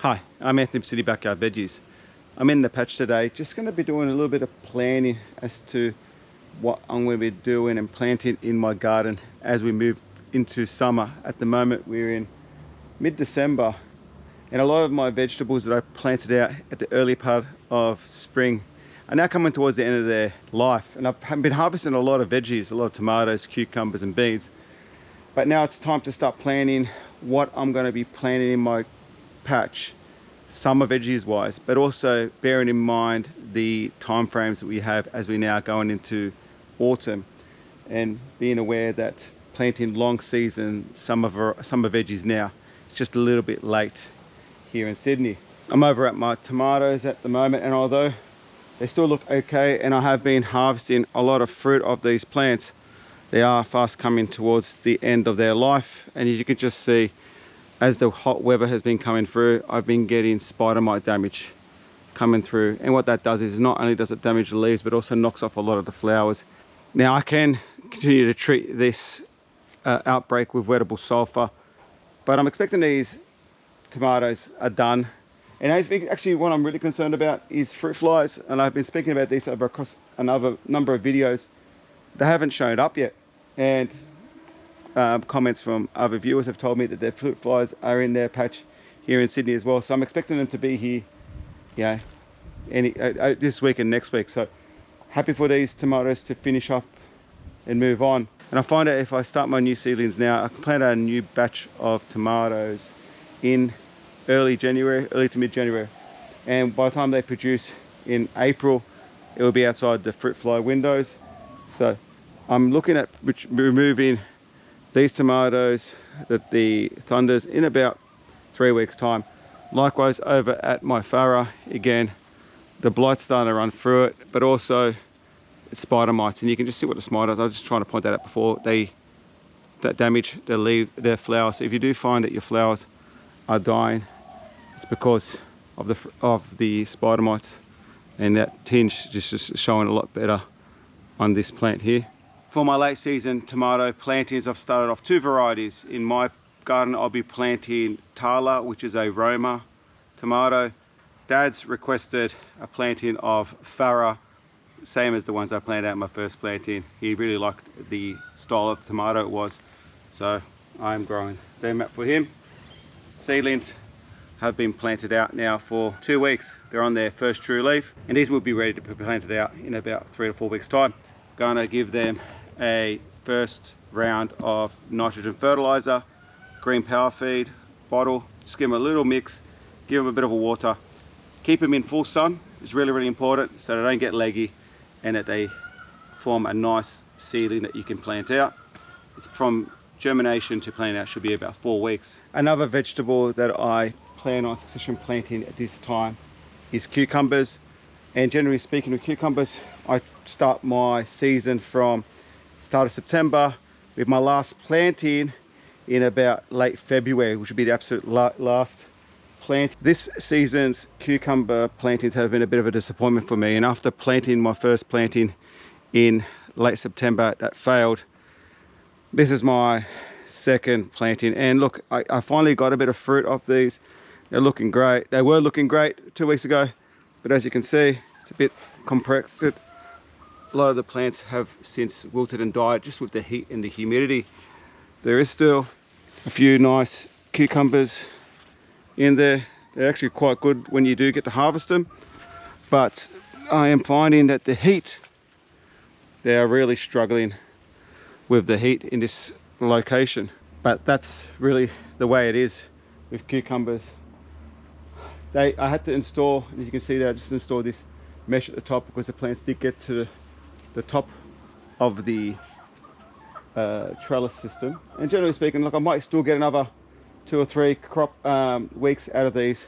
Hi, I'm Anthony from City Backyard Veggies. I'm in the patch today, just going to be doing a little bit of planning as to what I'm going to be doing and planting in my garden as we move into summer. At the moment we're in mid-December, and a lot of my vegetables that I planted out at the early part of spring are now coming towards the end of their life. And I've been harvesting a lot of veggies, a lot of tomatoes, cucumbers and beans. But now it's time to start planning what I'm going to be planting in my patch, summer veggies wise, but also bearing in mind the time frames that we have as we now going into autumn, and being aware that planting long season summer veggies now, it's just a little bit late here in Sydney. I'm over at my tomatoes at the moment, and although they still look okay and I have been harvesting a lot of fruit of these plants, they are fast coming towards the end of their life. And as you can just see, as the hot weather has been coming through, I've been getting spider mite damage coming through. And what that does is not only does it damage the leaves, but also knocks off a lot of the flowers. Now I can continue to treat this outbreak with wettable sulfur, but I'm expecting these tomatoes are done. And I think actually what I'm really concerned about is fruit flies. And I've been speaking about this over across another number of videos. They haven't shown up yet. And comments from other viewers have told me that their fruit flies are in their patch here in Sydney as well. So I'm expecting them to be here, you know, this week and next week. So happy for these tomatoes to finish up and move on. And I find that if I start my new seedlings now, I can plant a new batch of tomatoes in early January, early to mid-January. And by the time they produce in April, it will be outside the fruit fly windows. So I'm looking at removing these tomatoes, the thunders, in about 3 weeks time. Likewise over at my farah, again, the blight's starting to run through it, but also spider mites. And you can just see what the spiders, I was just trying to point that out before, that damage their flowers. So if you do find that your flowers are dying, it's because of the spider mites, and that tinge just showing a lot better on this plant here. For my late season tomato plantings, I've started off 2 varieties. In my garden I'll be planting Tala, which is a Roma tomato. Dad's requested a planting of Farah, same as the ones I planted out in my first planting. He really liked the style of tomato it was, so I'm growing them out for him. Seedlings have been planted out now for 2 weeks. They're on their first true leaf, and these will be ready to be planted out in about 3 to 4 weeks time. Gonna give them a first round of nitrogen fertilizer, green power feed bottle, just give them a little mix, give them a bit of a water, keep them in full sun. It's really important so they don't get leggy and that they form a nice seedling that you can plant out. It's from germination to plant out should be about 4 weeks. Another vegetable that I plan on succession planting at this time is cucumbers. And generally speaking, with cucumbers, I start my season from start of September, with my last planting in about late February, which would be the absolute last plant. This season's cucumber plantings have been a bit of a disappointment for me, and after planting my first planting in late September that failed, this is my second planting. And look, I finally got a bit of fruit off these. They're looking great. They were looking great 2 weeks ago, but as you can see, it's a bit compressed. A lot of the plants have since wilted and died just with the heat and the humidity. There is still a few nice cucumbers in there. They're actually quite good when you do get to harvest them, but I am finding that the heat, they are really struggling with the heat in this location. But that's really the way it is with cucumbers. I had to install, as you can see there, I just installed this mesh at the top because the plants did get to the top of the trellis system. And generally speaking, look, I might still get another 2 or 3 crop weeks out of these,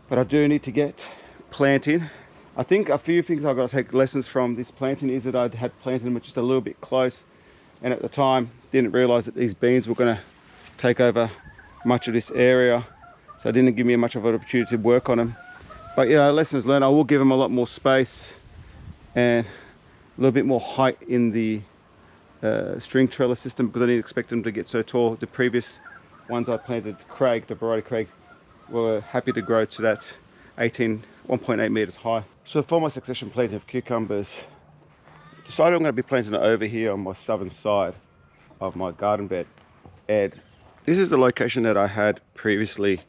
but I do need to get planting. I think a few things I've got to take lessons from this planting is that I had planted them just a little bit close, and at the time didn't realize that these beans were going to take over much of this area, so it didn't give me much of an opportunity to work on them. But yeah, lessons learned. I will give them a lot more space and a little bit more height in the string trellis system, because I didn't expect them to get so tall. The previous ones I planted, Craig, the variety Craig, were happy to grow to that 1.8 meters high. So for my succession planting of cucumbers, decided I'm going to be planting it over here on my southern side of my garden bed. And this is the location that I had previously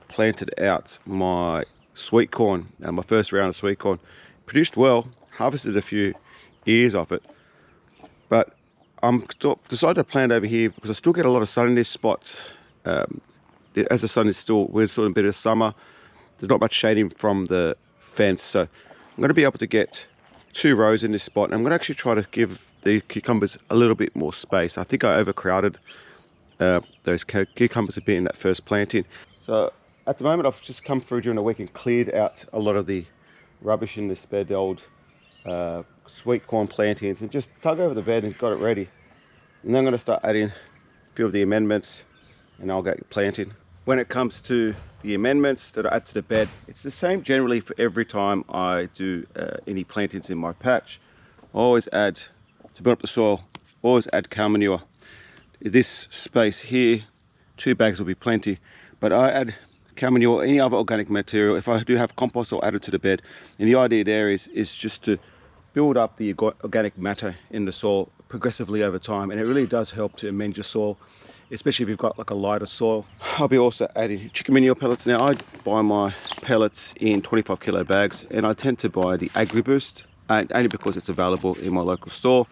planted out my sweet corn, my first round of sweet corn. Produced well, harvested a few ears of it, but I'm decided to plant over here because I still get a lot of sun in this spot. As the sun is we're still in a bit of summer, there's not much shading from the fence, so I'm going to be able to get 2 rows in this spot. And I'm going to actually try to give the cucumbers a little bit more space. I think I overcrowded those cucumbers a bit in that first planting. So at the moment I've just come through during the week and cleared out a lot of the rubbish in this bed, the old sweet corn plantings, and just dug over the bed and got it ready. And then I'm going to start adding a few of the amendments and I'll get planting. When it comes to the amendments that I add to the bed, it's the same generally for every time I do any plantings in my patch. I always add, to build up the soil, always add cow manure. This space here, 2 bags will be plenty, but I add cow manure or any other organic material. If I do have compost, I'll add it to the bed. And the idea there is just to build up the organic matter in the soil progressively over time, and it really does help to amend your soil, especially if you've got like a lighter soil. I'll be also adding chicken manure pellets. Now I buy my pellets in 25 kilo bags, and I tend to buy the AgriBoost, only because it's available in my local store.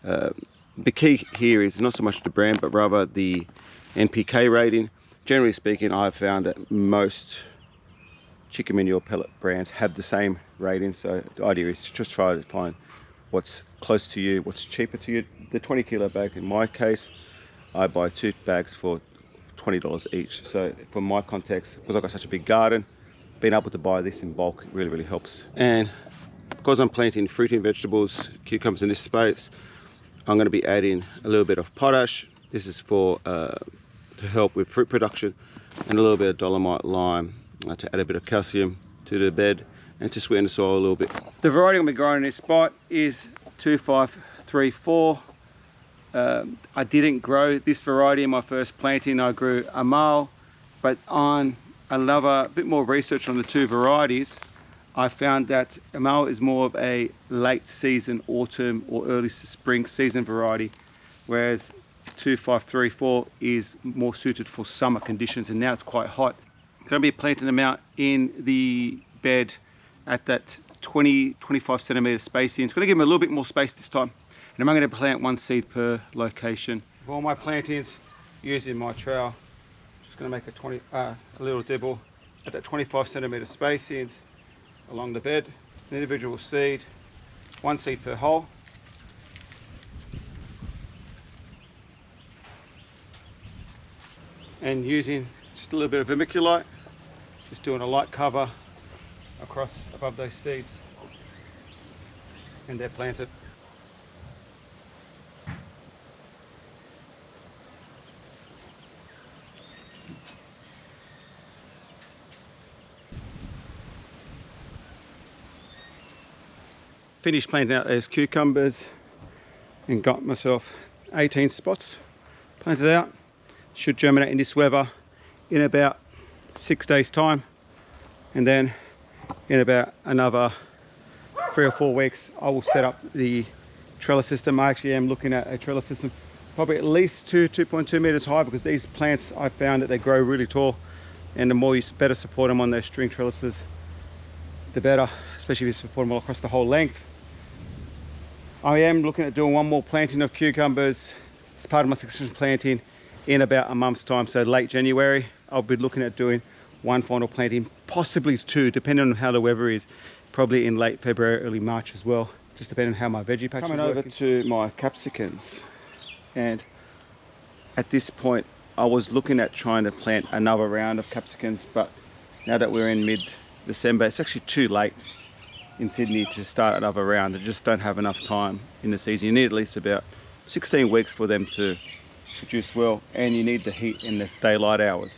The key here is not so much the brand, but rather the NPK rating. Generally speaking, I've found that most chicken manure pellet brands have the same rating, so the idea is to just try to find what's close to you, what's cheaper to you. The 20 kilo bag, in my case, I buy 2 bags for $20 each. So from my context, because I've got such a big garden, being able to buy this in bulk really helps. And because I'm planting fruit and vegetables, cucumbers in this space, I'm going to be adding a little bit of potash. This is for to help with fruit production, and a little bit of dolomite lime to add a bit of calcium to the bed and to sweeten the soil a little bit. The variety I'm going to be growing in this spot is 2534. I didn't grow this variety in my first planting. I grew a male, but on a bit more research on the 2 varieties, I found that Amal is more of a late season autumn or early spring season variety, whereas 2534 is more suited for summer conditions, and now it's quite hot. I'm going to be planting them out in the bed at that 20-25 centimeter spacing. It's going to give them a little bit more space this time, and I'm going to plant 1 seed per location. For all my plantings, using my trowel, just going to make a little dibble at that 25 centimeter spacing along the bed, an individual seed, 1 seed per hole. And using just a little bit of vermiculite, just doing a light cover across above those seeds, and they're planted. Finished planting out those cucumbers and got myself 18 spots planted out. Should germinate in this weather in about 6 days time, and then in about another 3 or 4 weeks I will set up the trellis system. I actually am looking at a trellis system probably at least 2.2 meters high, because these plants, I found that they grow really tall, and the more you better support them on those string trellises, the better, especially if you support them all across the whole length. I am looking at doing 1 more planting of cucumbers as part of my succession planting in about a month's time, so late January. I'll be looking at doing 1 final planting, possibly 2, depending on how the weather is, probably in late February, early March as well, just depending on how my veggie patch is working. Coming over to my capsicums, and at this point I was looking at trying to plant another round of capsicums, but now that we're in mid-December, it's actually too late in Sydney to start another round. I just don't have enough time in the season. You need at least about 16 weeks for them to produce well, and you need the heat in the daylight hours.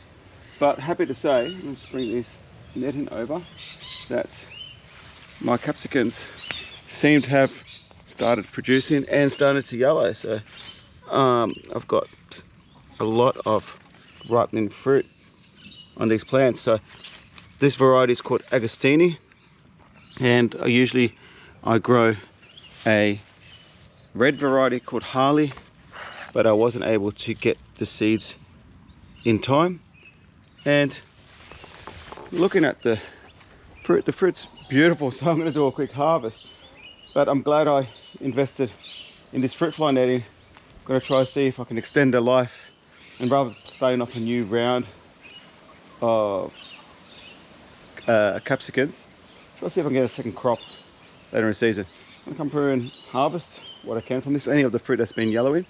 But happy to say, let's bring this netting over, that my capsicums seem to have started producing and started to yellow. So I've got a lot of ripening fruit on these plants. So this variety is called Agostini, and I grow a red variety called Harley, but I wasn't able to get the seeds in time. And looking at the fruit's beautiful, so I'm going to do a quick harvest. But I'm glad I invested in this fruit fly netting. I'm going to try to see if I can extend the life, and rather than starting off a new round of capsicums, try to see if I can get a second crop later in the season. I'm going to come through and harvest what I can from this, any of the fruit that's been yellowing,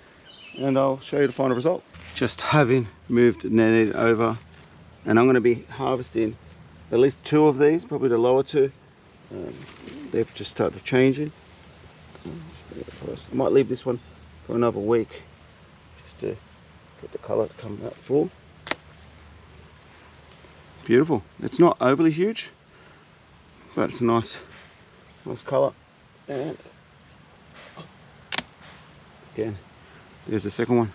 and I'll show you the final result. Just having moved the netting over, and I'm going to be harvesting at least 2 of these, probably the lower 2. They've just started changing. I might leave this one for another week just to get the colour to come out full. Beautiful. It's not overly huge, but it's a nice colour. And again, there's the second one.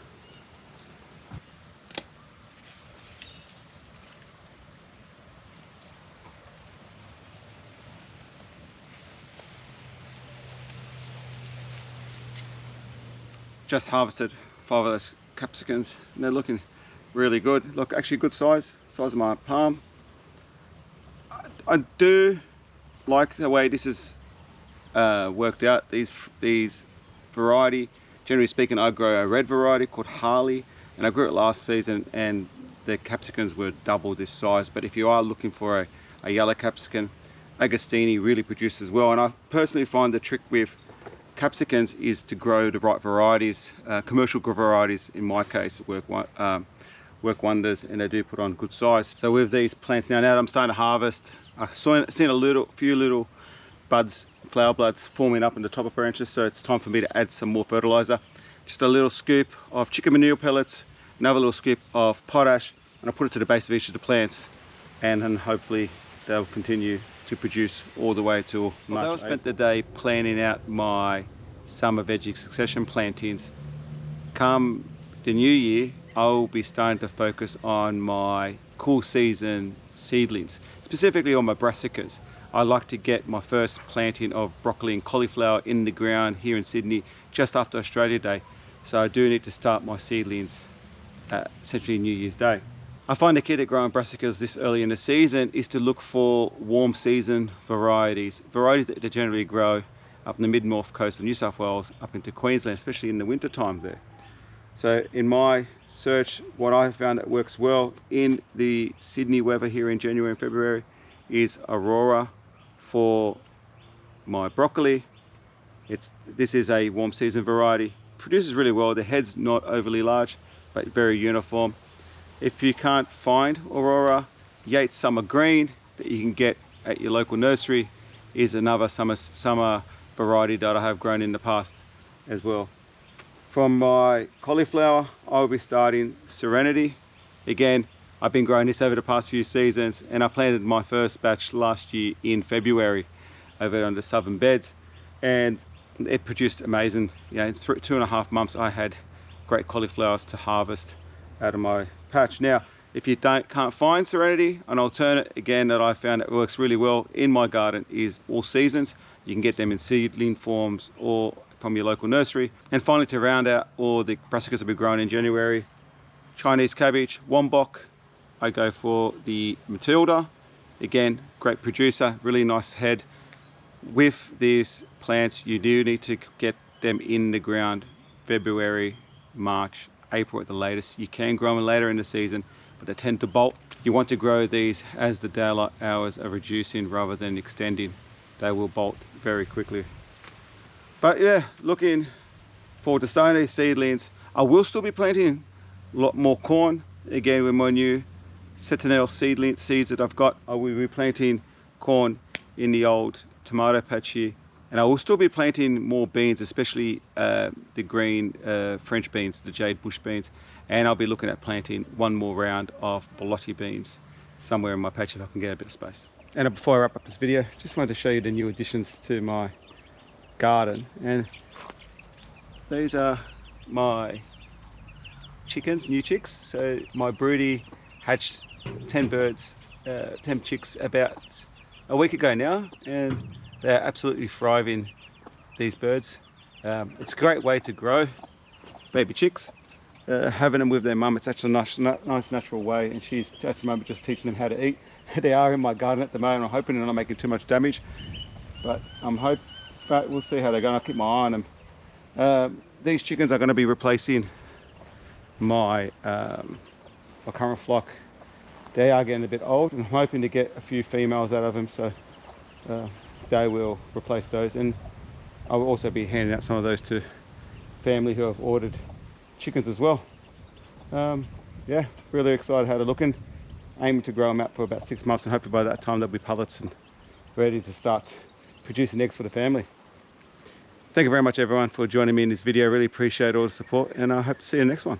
Just harvested 5 of those capsicums, and they're looking really good. Look, actually good size of my palm. I do like the way this is worked out. These variety, generally speaking, I grow a red variety called Harley, and I grew it last season, and the capsicums were double this size. But if you are looking for a yellow capsicum, Agostini really produces well. And I personally find the trick with capsicums is to grow the right varieties. Commercial varieties, in my case, work wonders, and they do put on good size. So with these plants now that I'm starting to harvest, I've seen a few little buds, flower buds forming up in the top of branches, so it's time for me to add some more fertilizer. Just a little scoop of chicken manure pellets, another little scoop of potash, and I'll put it to the base of each of the plants, and then hopefully they'll continue to produce all the way till March. Although I spent the day planning out my summer veggie succession plantings, come the new year I'll be starting to focus on my cool season seedlings, specifically on my brassicas. I like to get my first planting of broccoli and cauliflower in the ground here in Sydney just after Australia Day, so I do need to start my seedlings essentially New Year's Day. I find the key to growing brassicas this early in the season is to look for warm season varieties that generally grow up in the mid-north coast of New South Wales up into Queensland, especially in the winter time there. So in my search, what I found that works well in the Sydney weather here in January and February is Aurora for my broccoli. This is a warm season variety, produces really well. The head's not overly large but very uniform. If you can't find Aurora, Yates Summer Green that you can get at your local nursery is another summer variety that I have grown in the past as well. From my cauliflower, I'll be starting Serenity. Again, I've been growing this over the past few seasons, and I planted my first batch last year in February over on the southern beds, and it produced amazing. You know, in 2.5 months I had great cauliflowers to harvest out of my patch. Now, if you can't find Serenity, an alternate again that I found that works really well in my garden is All Seasons. You can get them in seedling forms or from your local nursery. And finally, to round out all the brassicas that we've grown in January, Chinese cabbage, Wombok, I go for the Matilda. Again, great producer, really nice head. With these plants, you do need to get them in the ground February, March, April at the latest. You can grow them later in the season, but they tend to bolt. You want to grow these as the daylight hours are reducing rather than extending. They will bolt very quickly. But yeah, looking forward to starting these seedlings. I will still be planting a lot more corn. Again, with my new Sentinel seeds that I've got, I will be planting corn in the old tomato patch here. And I will still be planting more beans, especially the green French beans, the jade bush beans. And I'll be looking at planting one more round of borlotti beans somewhere in my patch if I can get a bit of space. And before I wrap up this video, just wanted to show you the new additions to my garden. And these are my chickens, new chicks. So my broody hatched 10 birds, 10 chicks about a week ago now, and they're absolutely thriving, these birds. It's a great way to grow baby chicks. Having them with their mum, it's actually a nice natural way, and she's at the moment just teaching them how to eat. They are in my garden at the moment. I'm hoping they're not making too much damage, but we'll see how they're going. I'll keep my eye on them. These chickens are going to be replacing my current flock. They are getting a bit old, and I'm hoping to get a few females out of them, so they will replace those, and I will also be handing out some of those to family who have ordered chickens as well. Yeah, really excited how they're looking. Aiming to grow them out for about 6 months, and hopefully by that time they'll be pullets and ready to start producing eggs for the family. Thank you very much everyone for joining me in this video. Really appreciate all the support, and I hope to see you in the next one.